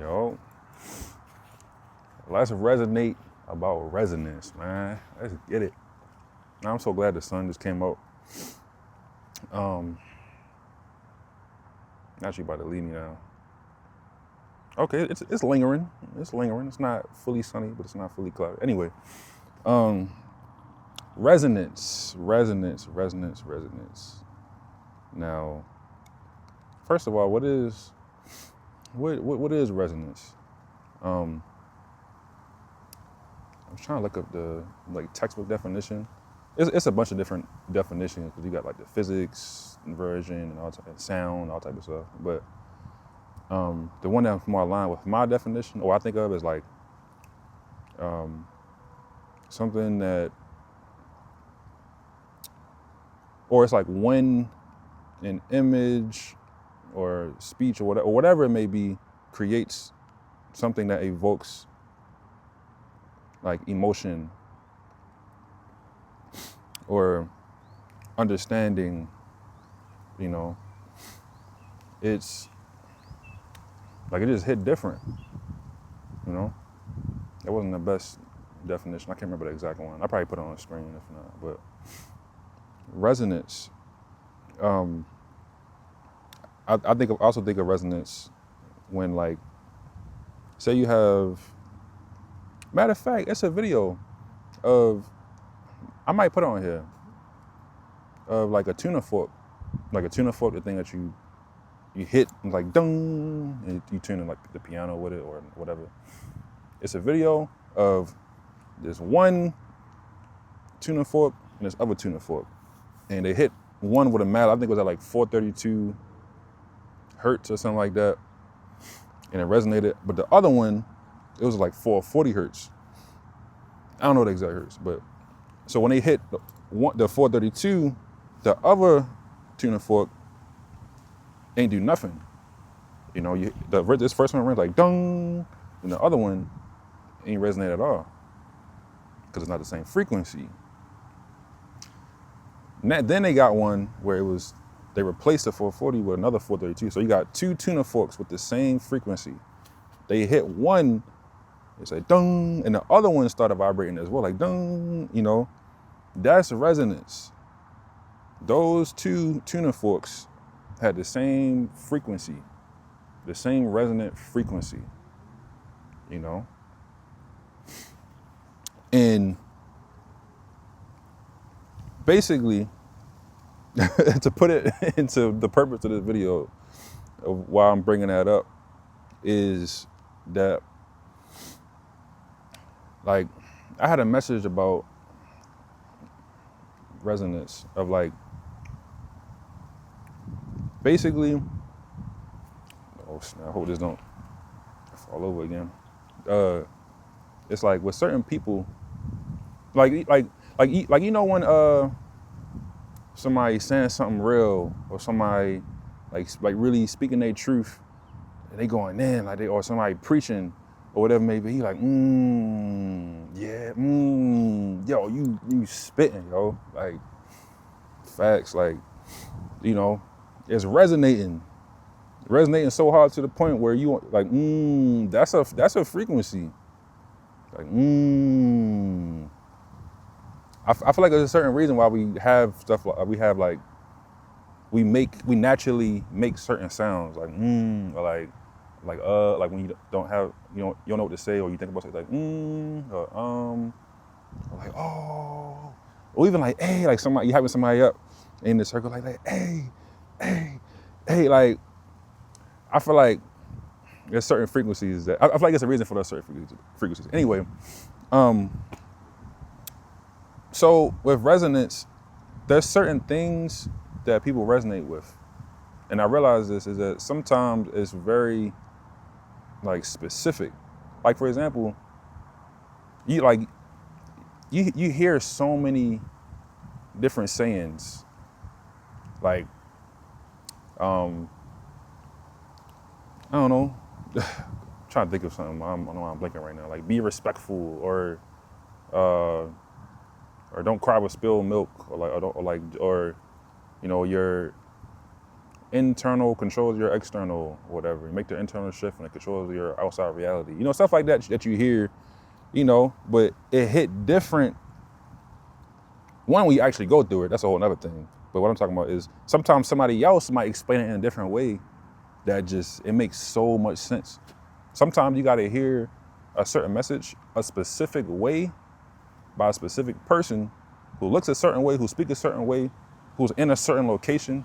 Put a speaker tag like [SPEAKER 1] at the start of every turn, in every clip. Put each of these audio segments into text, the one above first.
[SPEAKER 1] Yo, let's resonate about resonance, man. Let's get it. I'm so glad the sun just came out. Now she about to leave me now. Okay, it's lingering. It's lingering. It's not fully sunny, but it's not fully cloudy. Anyway, resonance. Now, first of all, what is resonance? I was trying to look up the textbook definition. It's a bunch of different definitions because you got like the physics version and all type of sound, all type of stuff. But the one that's more aligned with my definition, or I think of, is like something that, or it's like when an image or speech or whatever it may be creates something that evokes like emotion or understanding, it's like it just hit different, It wasn't the best definition. I can't remember the exact one. I probably put it on the screen if not. But resonance, I also think of resonance when, like, say you have, matter of fact, it's a video of, I might put it on here, of like a tuner fork, the thing that you hit like dung, and you tune in like the piano with it or whatever. It's a video of this one tuner fork and this other tuner fork, and they hit one with a mallet. I think it was at like 432 hertz or something like that, and it resonated. But the other one, it was like 440 hertz. I don't know the exact hertz, but so when they hit the 432, the other tuner fork ain't do nothing. This first one went like dung, and the other one ain't resonate at all because it's not the same frequency. Then they got one where they replaced the 440 with another 432. So you got two tuner forks with the same frequency. They hit one, it's like dung, and the other one started vibrating as well, like dung, That's resonance. Those two tuner forks had the same frequency, the same resonant frequency, And basically, to put it into the purpose of this video, of why I'm bringing that up, is that, like, I had a message about resonance of, like, basically, I hope this don't fall over again. It's like with certain people, like when somebody saying something real, or somebody like really speaking their truth, and they going in or somebody preaching or whatever maybe, he like, yo, you spitting, yo, like facts, like, it's resonating so hard to the point where you like, that's a frequency, like, I feel like there's a certain reason why we have stuff like we naturally make certain sounds like or like when you don't know what to say, or you think about something like or like oh, or even like hey, like somebody, you having somebody up in the circle like hey, like I feel like there's certain frequencies that I feel like there's a reason for those certain frequencies. Anyway, so with resonance, there's certain things that people resonate with. And I realize this is that sometimes it's very like specific. Like, for example, you hear so many different sayings. Like, I don't know. I'm trying to think of something. I know I'm blanking right now. Like, be respectful, or don't cry with spilled milk, or you're internal controls your external, or whatever. You make the internal shift and it controls your outside reality. You know, stuff like that you hear, you know, but it hit different. One, when you actually go through it, that's a whole other thing. But what I'm talking about is sometimes somebody else might explain it in a different way that just, it makes so much sense. Sometimes you gotta hear a certain message a specific way by a specific person who looks a certain way, who speaks a certain way, who's in a certain location,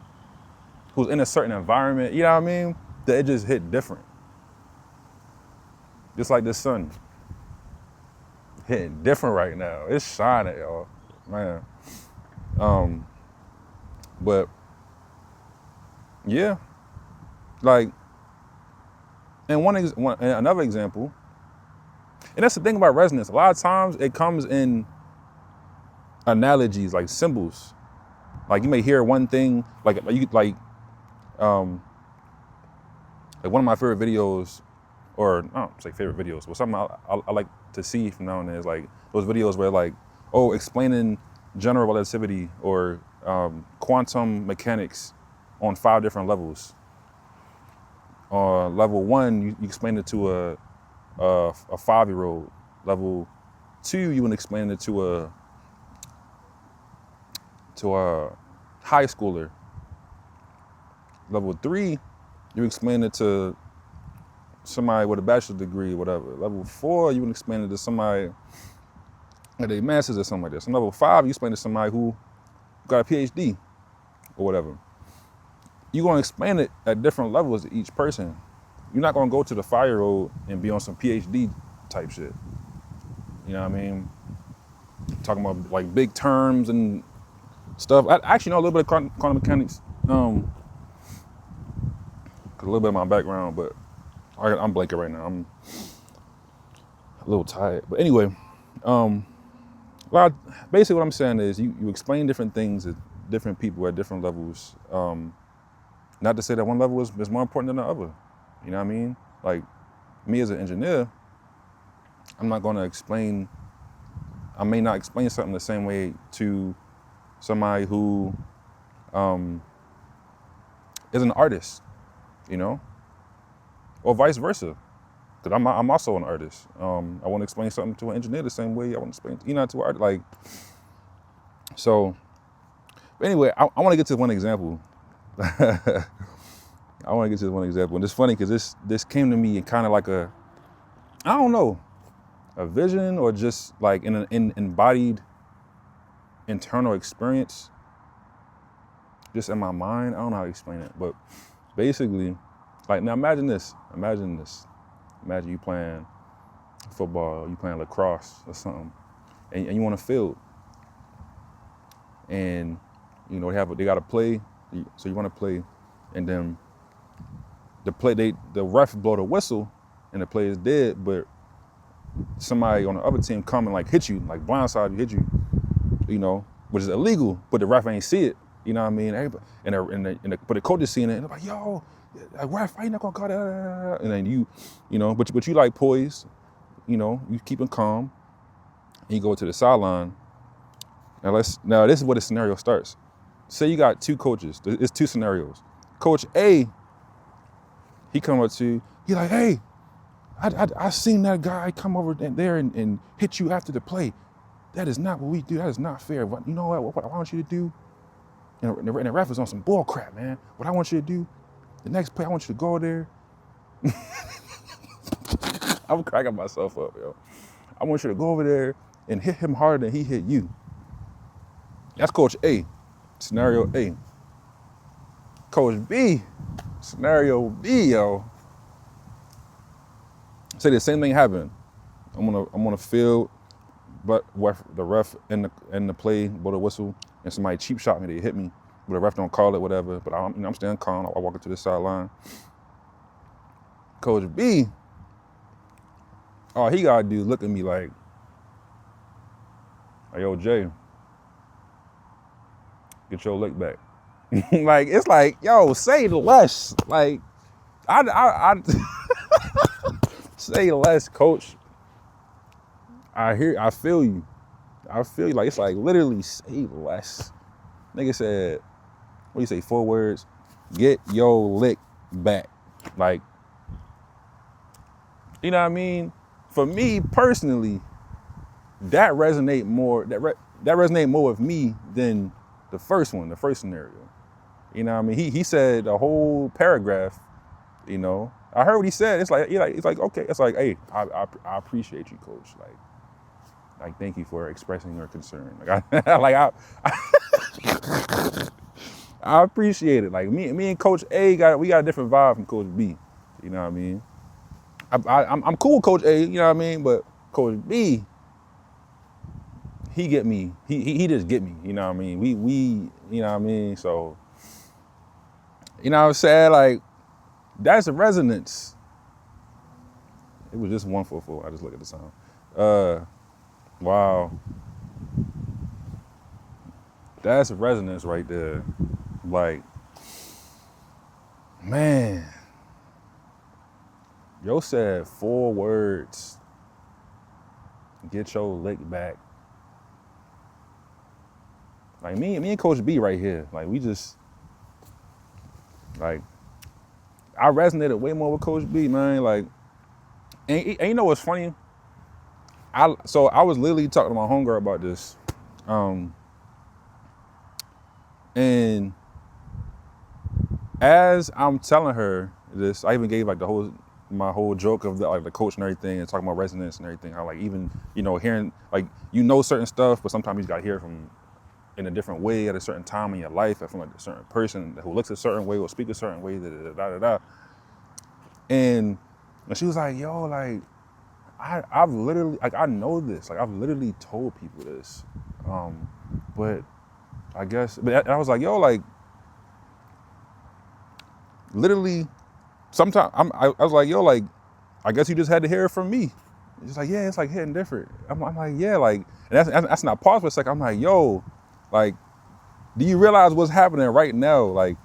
[SPEAKER 1] who's in a certain environment, you know what I mean? That it just hit different. Just like this sun. Hitting different right now. It's shining, y'all. Man. But yeah, like, and another example, and that's the thing about resonance. A lot of times it comes in analogies, like symbols. Like you may hear one thing, like one of my favorite videos, or I don't say favorite videos, but something I like to see from now and then is like those videos where like, oh, explaining general relativity or quantum mechanics on 5 different levels. Level 1, you explain it to a 5-year-old. Level 2, you would explain it to a high schooler. Level 3, you explain it to somebody with a bachelor's degree, whatever. Level 4, you would explain it to somebody with a master's or something like this. And level 5, you explain it to somebody who got a PhD or whatever. You're gonna explain it at different levels to each person. You're not gonna go to the 5-year-old and be on some PhD type shit. You know what I mean? Talking about like big terms and stuff. I actually know a little bit of quantum mechanics. A little bit of my background, but I'm blanking right now. I'm a little tired. But anyway, basically what I'm saying is you explain different things to different people at different levels. Not to say that one level is more important than the other. You know what I mean? Like me as an engineer, I may not explain something the same way to somebody who is an artist, you know? Or vice versa. Because I'm also an artist. I want to explain something to an engineer the same way I want to explain, to an artist. Like, so, but anyway, I want to get to one example. And it's funny because this came to me in kind of like a vision or just like in an embodied internal experience, just in my mind. I don't know how to explain it, but basically, like now imagine this. Imagine you playing football, you playing lacrosse or something, and you want a field, and you know they got to play, so you want to play, and then the ref blow the whistle, and the play is dead, but somebody on the other team come and like hit you, like blindside you, hit you, you know, which is illegal, but the ref ain't see it. You know what I mean? But the coach is seeing it, and they're like, yo, ref, I ain't not gonna call that. And then you know, but you like poised, you know, you keeping calm, and you go to the sideline. Now this is where the scenario starts. Say you got 2 coaches. It's 2 scenarios. Coach A, he come up to you, he like, hey, I seen that guy come over there and hit you after the play. That is not what we do. That is not fair. You know what I want you to do? And the ref is on some bull crap, man. What I want you to do, the next play, I want you to go there. I'm cracking myself up, yo. I want you to go over there and hit him harder than he hit you. That's Coach A, scenario A. Coach B, scenario B, yo. Say the same thing happened. I'm on a field, but the ref in the play blow the whistle, and somebody cheap shot me. They hit me, but the ref don't call it, whatever. But I'm staying calm. I walk into the sideline. Coach B, all he gotta do is look at me like, hey, yo, Jay, get your lick back. Like, it's like, yo, say less. Like, I say less, coach. I feel you. Like, it's like literally say less. Nigga said, what do you say, 4 words? get your lick back. Like, you know what I mean? For me personally, that resonate more. That resonate more with me than the first one, the first scenario. You know what I mean? He said a whole paragraph. You know, I heard what he said. It's like okay. It's like, hey, I appreciate you, coach. Like thank you for expressing your concern. I appreciate it. Like me and Coach A we got a different vibe from Coach B. You know what I mean? I'm cool with Coach A. You know what I mean? But Coach B, he get me. He just get me. You know what I mean? We you know what I mean? So, you know what I'm saying? Like, that's a resonance. It was just 144. I just look at the sound. Wow. That's a resonance right there. Like, man. Yo said 4 words. Get your lick back. Like me and Coach B right here. Like we just, like, I resonated way more with Coach B, man. Like, and you know what's funny? I was literally talking to my homegirl about this. And as I'm telling her this, I even gave like my whole joke of the coach and everything, and talking about resonance and everything. How like even, you know, hearing like, you know, certain stuff, but sometimes you got to hear from in a different way at a certain time in your life, from like a certain person who looks a certain way or speaks a certain way. And she was like, yo, like I've literally, like, I know this, like I've literally told people this, but I guess, but I was like, yo, like literally sometimes I was like, yo, like, I guess you just had to hear it from me. It's like, yeah, it's like hitting different. I'm like, yeah, like, and that's not pause for a second. I'm like, yo, like, do you realize what's happening right now? Like,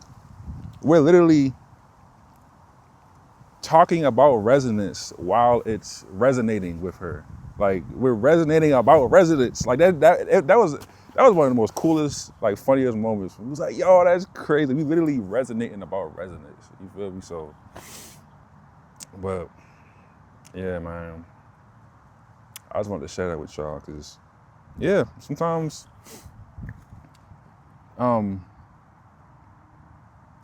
[SPEAKER 1] we're literally talking about resonance while it's resonating with her. Like, we're resonating about resonance. Like that was one of the most coolest, like, funniest moments. It was like, yo, that's crazy. We literally resonating about resonance. You feel me? So, but yeah, man, I just wanted to share that with y'all because, yeah, sometimes,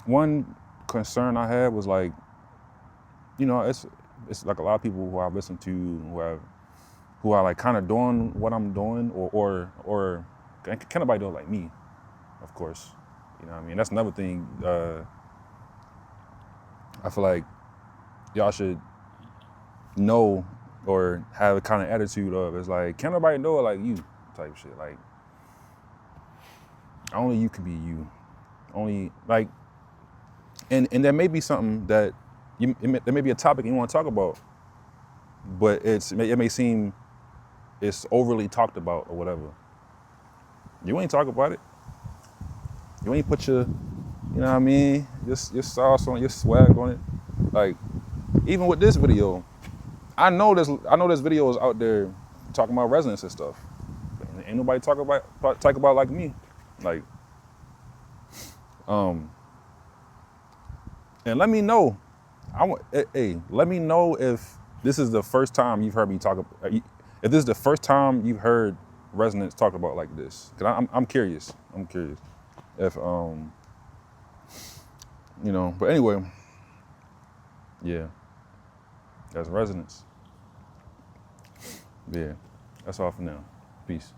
[SPEAKER 1] one concern I had was like, you know, it's like a lot of people who I've listened to who are like kind of doing what I'm doing, or can nobody do it like me, of course. You know what I mean? That's another thing I feel like y'all should know or have a kind of attitude of. It's like, can nobody do it like you type shit. Like, only you can be you. Only, like, and there may be something that there may be a topic you want to talk about, but it may seem it's overly talked about or whatever. You ain't talk about it. You ain't put your, you know what I mean, your sauce on, your swag on it. Like, even with this video, I know this video is out there talking about resonance and stuff. Ain't nobody talk about like me. Like, and let me know. Let me know if this is the first time you've heard me talk about, if this is the first time you've heard resonance talked about like this. Cause I'm curious. I'm curious if you know. But anyway, yeah, that's resonance. Yeah, that's all for now. Peace.